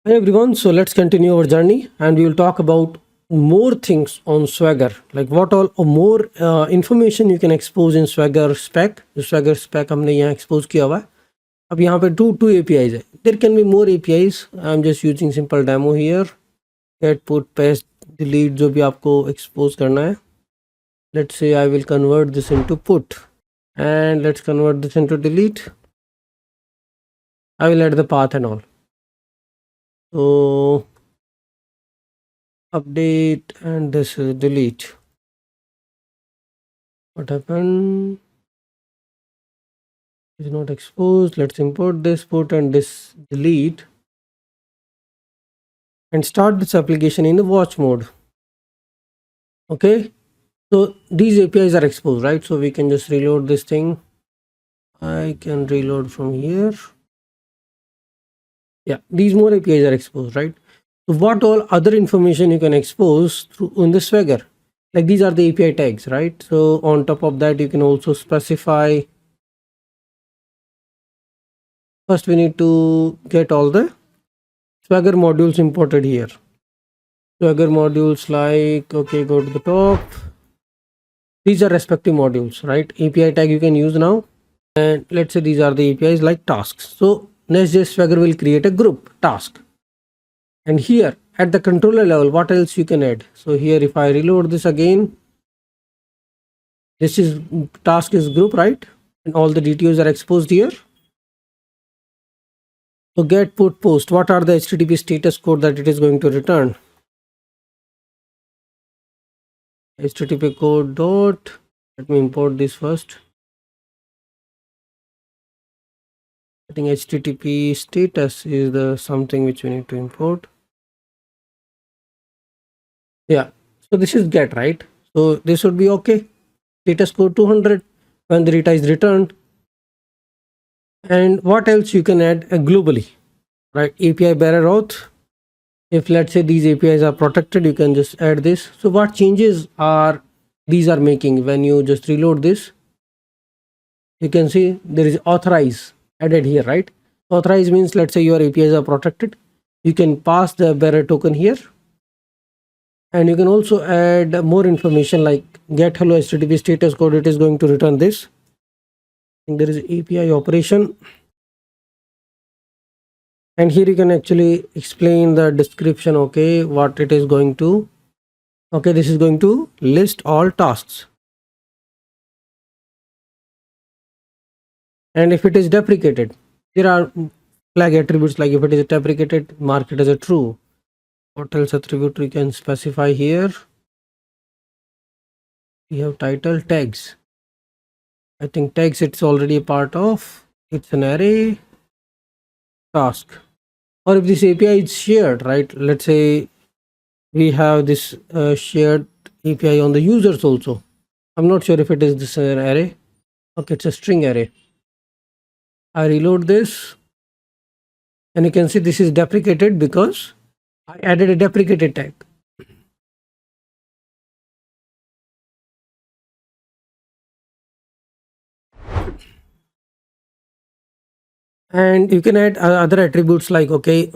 Hi everyone, so let's continue our journey and we will talk about more things on Swagger, like what all or more information you can expose in Swagger spec. जो Swagger spec हमने यहाँ expose किया हुआ है. अब यहाँ पे two APIs है. There can be more APIs. I'm just using simple demo here. Get, put, paste, delete जो भी आपको expose करना है. Let's say I will convert this into put and let's convert this into delete. I will add the path and all. So update and this is delete. What happened? Is not exposed. Let's import this, put and this delete and start this application in the watch mode. Okay, so these APIs are exposed, right? So we can just reload this thing. I can reload from here. Yeah, these more APIs are exposed, right? So what all other information you can expose through in the Swagger? Like these are the API tags, right? So on top of that, you can also specify. First, we need to get all the Swagger modules imported here. Swagger modules like, okay, go to the top. These are respective modules, right? API tag you can use now. And let's say these are the APIs like tasks. So Nest.js Swagger will create a group task. And here at the controller level, what else you can add? So here, if I reload this again, this is task is group, right? And all the details are exposed here. So get, put, post. What are the HTTP status code that it is going to return? HTTP code dot. Let me import this first. I think HTTP status is the something which we need to import. Yeah, so this is get, right? So this would be okay. Status code 200 when the data is returned. And what else you can add globally, right? API bearer auth. If let's say these APIs are protected, you can just add this. So what changes are these are making when you just reload this? You can see there is authorize added here, right? Authorize means let's say your APIs are protected. You can pass the bearer token here. And you can also add more information like get hello HTTP status code. It is going to return this. And there is API operation. And here you can actually explain the description. Okay, what it is going to. Okay, this is going to list all tasks. And if it is deprecated, there are flag attributes like if it is deprecated, mark it as a true. What else attribute we can specify here? We have title tags. I think tags it's already a part of. It's an array task. Or if this API is shared, right? Let's say we have this shared API on the users also. I'm not sure if it is this array. Okay, it's a string array. I reload this and you can see this is deprecated because I added a deprecated tag. And you can add other attributes like, okay,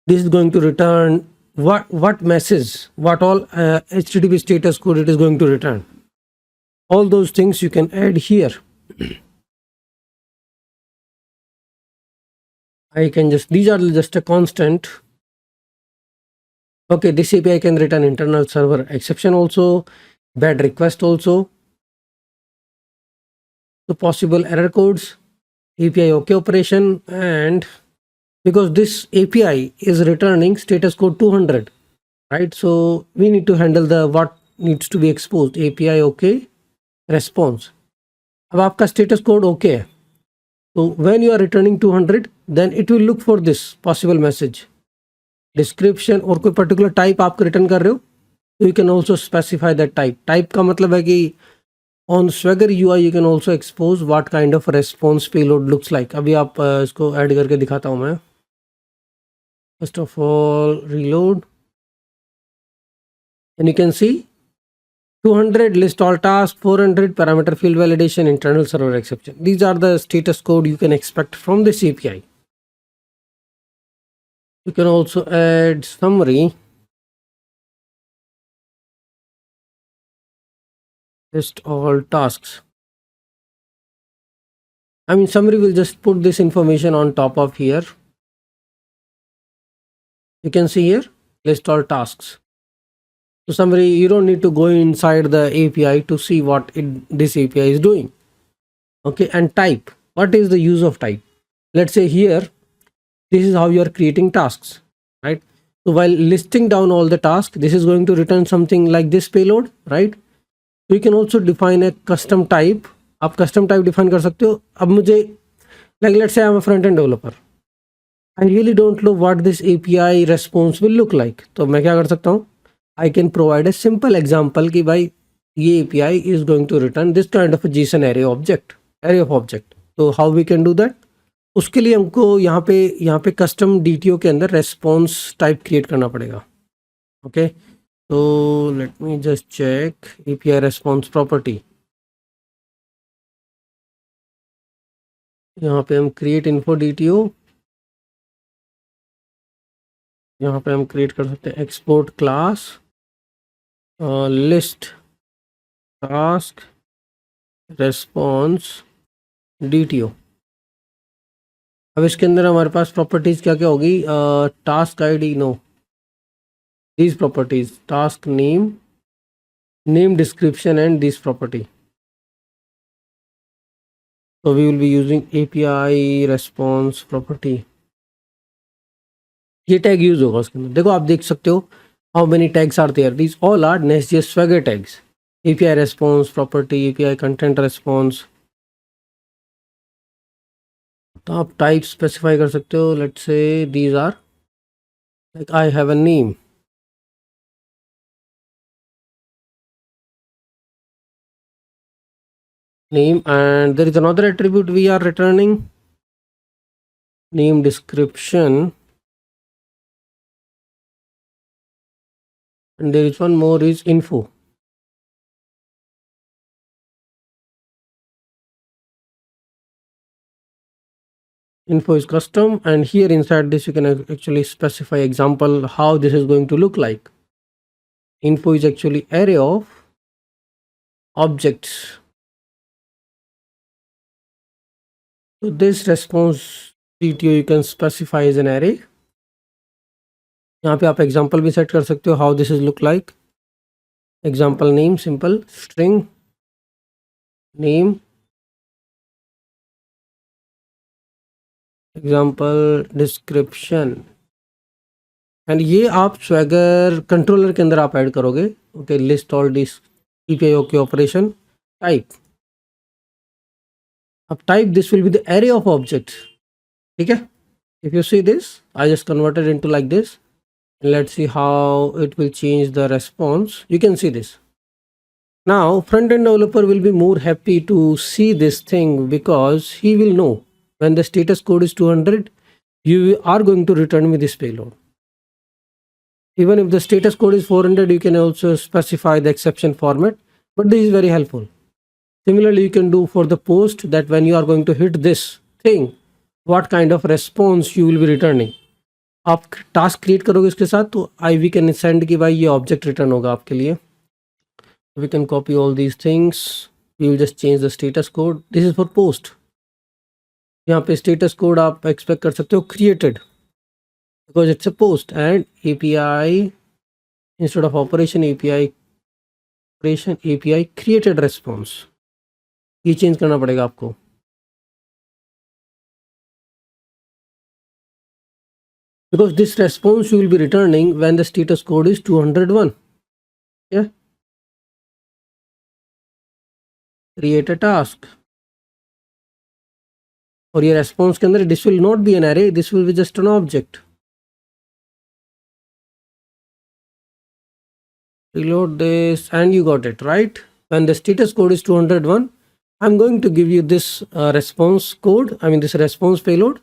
this is going to return what message, what all HTTP status code it is going to return. All those things you can add here. I can just, these are just a constant. Okay, this API can return internal server exception also, bad request also. So possible error codes, API OK operation, and because this API is returning status code 200, right? So we need to handle the what needs to be exposed, API OK response. अब आपका status code OK है. So when you are returning 200, then it will look for this possible message. Description और कोई particular type आप return कर रहे हो, so you can also specify that type. Type का मतलब है कि on Swagger UI you can also expose what kind of response payload looks like. अभी आप इसको add करके दिखाता हूँ मैं. First of all, reload, and you can see 200 list all tasks, 400 parameter field validation, internal server exception. These are the status code you can expect from this API. You can also add summary, list all tasks. I mean, summary will just put this information on top of here. You can see here, list all tasks. So summary, you don't need to go inside the API to see what this API is doing. Okay, and type. What is the use of type? Let's say here, this is how you are creating tasks, right? So while listing down all the tasks, this is going to return something like this payload, right? So you can also define a custom type. आप custom type define कर सकते हो. अब मुझे, like let's say I'm a front end developer, I really don't know what this API response will look like. तो मैं क्या कर सकता हूँ? I can provide a simple example कि भाई ये API is going to return this kind of a JSON array of object. तो how we can do that? उसके लिए हमको यहाँ पे कस्टम DTO के अंदर रेस्पॉन्स टाइप क्रिएट करना पड़ेगा. ओके, तो let me just check API response property. यहाँ पे हम क्रिएट इन्फो DTO, यहाँ पे हम क्रिएट कर सकते हैं export class list task response DTO. अब इसके अंदर हमारे पास प्रॉपर्टीज क्या क्या होगी? Task ID, no, these properties, task name description and this property. So we will be using API response property. ये टैग यूज होगा उसके अंदर. देखो आप देख सकते हो how many tags are there. These all are Nest.js Swagger tags. API response property, API content response. तो आप टाइप स्पेसिफाई कर सकते हो. Let's say these are like I have a name. Name, and there is another attribute we are returning, name description, and there is one more is info. Info is custom, and here inside this you can actually specify example how this is going to look like. Info is actually array of objects. So this response DTO you can specify as an array. यहाँ पे आप example भी set कर सकते हो how this is look like. Example name, simple string name, example description, and ये आप swagger controller के अंदर आप ऐड करोगे. Okay, list all this API okay operation type. अब type this will be the array of objects. ठीक है, if you see this I just converted into like this. Let's see how it will change the response. You can see this. Now front end developer will be more happy to see this thing because he will know when the status code is 200 you are going to return me this payload. Even if the status code is 400, you can also specify the exception format, but this is very helpful. Similarly, you can do for the post that when you are going to hit this thing, what kind of response you will be returning. आप task create करोगे इसके साथ तो we can send कि भाई ये object return होगा आपके लिए. We can copy all these things. We will just change the status code. This is for post. यहाँ पे स्टेटस कोड आप एक्सपेक्ट कर सकते हो created because it's a post, and API instead of operation API created response. ये change करना पड़ेगा आपको. because this response you will be returning when the status code is 201. yeah, create a task. और ये response के अंदर this will not be an array, this will be just an object. Reload this and you got it right. When the status code is 201, I'm going to give you this response code, I mean this response payload.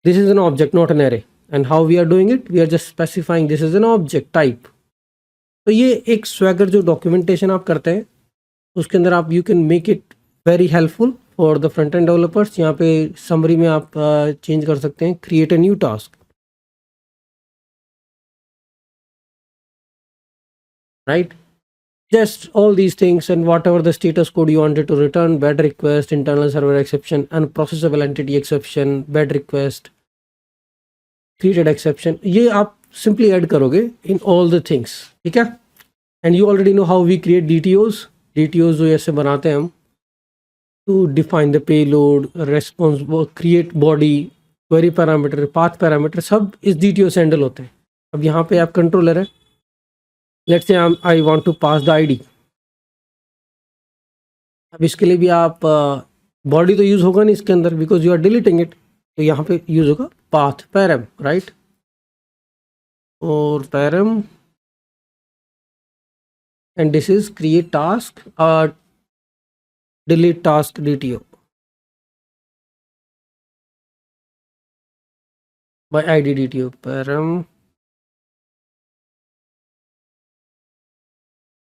This is an object, not an array. And how we are doing it? We are just specifying this is an object type. तो ये एक swagger जो documentation आप करते हैं उसके अंदर आप you can make it very helpful for the front end developers. यहाँ पे समरी में आप चेंज कर सकते हैं create a new task. right? Just all these things and whatever the status code you wanted to return, bad request, internal server exception, unprocessable entity exception, bad request, created exception, ये आप simply add करोगे in all the things, ठीक है? And you already know how we create DTOs. DTOs जो ऐसे बनाते हैं हम to define the payload, response, create body, query parameter, path parameter, सब इस DTO से handle होते हैं. अब यहाँ पे आप controller है. Let's say I want to pass the ID. अब इसके लिए भी आप बॉडी तो यूज होगा नहीं इसके अंदर because you are deleting it, तो यहाँ पे यूज होगा पाथ पैरम, राइट? और param and this is create task delete task DTO by ID DTO param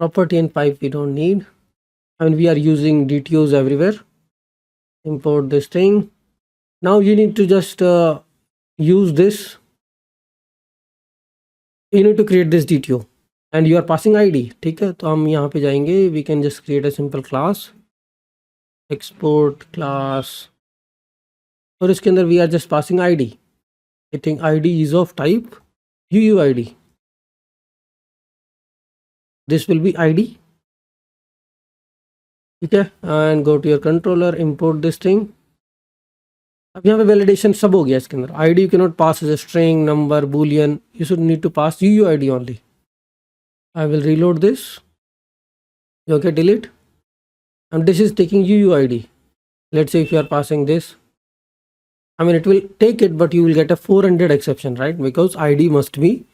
property and pipe we don't need. I mean, we are using DTOs everywhere. Import this thing. Now you need to just use this. You need to create this DTO and you are passing ID. ठीक है, तो हम यहाँ पे जाएंगे. We can just create a simple class, export class, और इसके अंदर we are just passing ID. I think ID is of type UUID. This will be ID. ठीक है, and go to your controller, import this thing. अब यहाँ पे validation सब हो गया इसके अंदर. ID you cannot pass as a string, number, boolean. You should need to pass UUID only. I will reload this. Okay, delete. And this is taking UUID. Let's say if you are passing this, I mean it will take it, but you will get a 400 exception, right? Because ID must be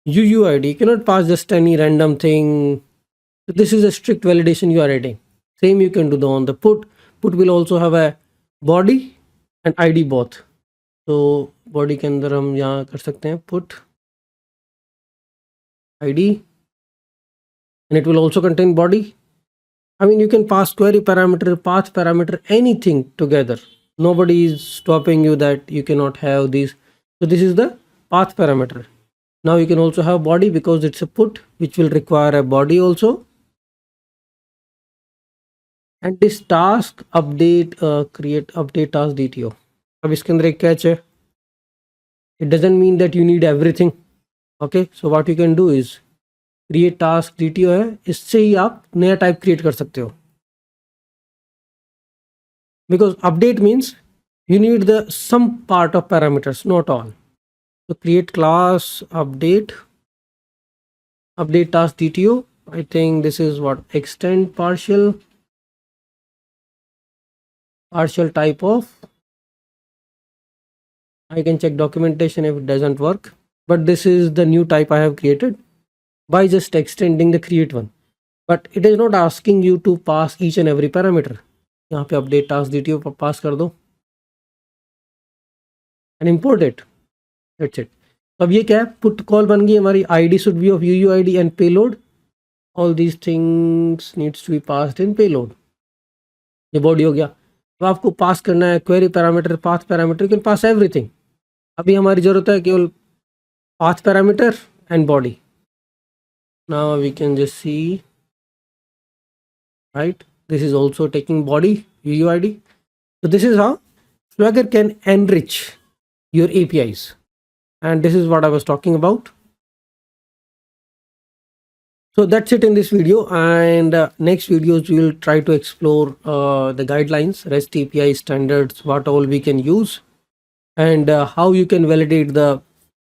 UUID. You cannot pass just any random thing. So this is a strict validation you are adding. Same you can do on the put. Put will also have a body and ID both. So body के अंदर हम यहाँ कर सकते हैं put ID and it will also contain body. I mean you can pass query parameter, path parameter, anything together. Nobody is stopping you that you cannot have these. So this is the path parameter. Now you can also have body because it's a put which will require a body also. And this task update create update task DTO. अब इसके अंदर एक catch है. It doesn't mean that you need everything. Okay, so what you can do is create task DTO है, इससे ही आप नया type create कर सकते हो. Because update means you need the some part of parameters, not all. So create class update task DTO. I think this is what extend partial type of. I can check documentation if it doesn't work, but this is the new type I have created by just extending the create one. But it is not asking you to pass each and every parameter. यहाँ पे update task DTO pass कर दो and import it. That's it. अब ये क्या है, put call बन गई हमारी. ID should be of UUID and payload. All these things needs to be passed in payload. ये body हो गया. तो आपको पास करना है query parameter, path parameter, you can pass everything. अभी हमारी जरूरत है केवल path parameter and body. Now we can just see, right? This is also taking body UUID. So this is how Swagger can enrich your APIs. And this is what I was talking about. So that's it in this video, and next videos we will try to explore the guidelines, REST API standards, what all we can use, and how you can validate the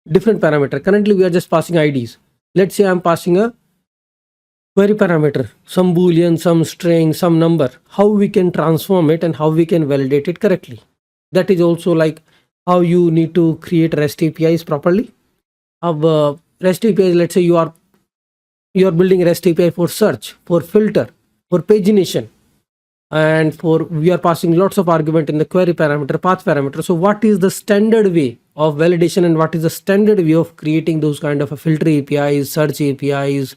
different parameter. Currently we are just passing IDs. Let's say I'm passing a query parameter, some boolean, some string, some number. How we can transform it and how we can validate it correctly. That is also like how you need to create REST APIs properly. Of REST APIs, let's say you are building REST API for search, for filter, for pagination, and for we are passing lots of argument in the query parameter, path parameter. So what is the standard way of validation and what is the standard way of creating those kind of a filter APIs, search APIs,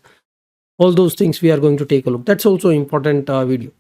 all those things we are going to take a look. That's also important video.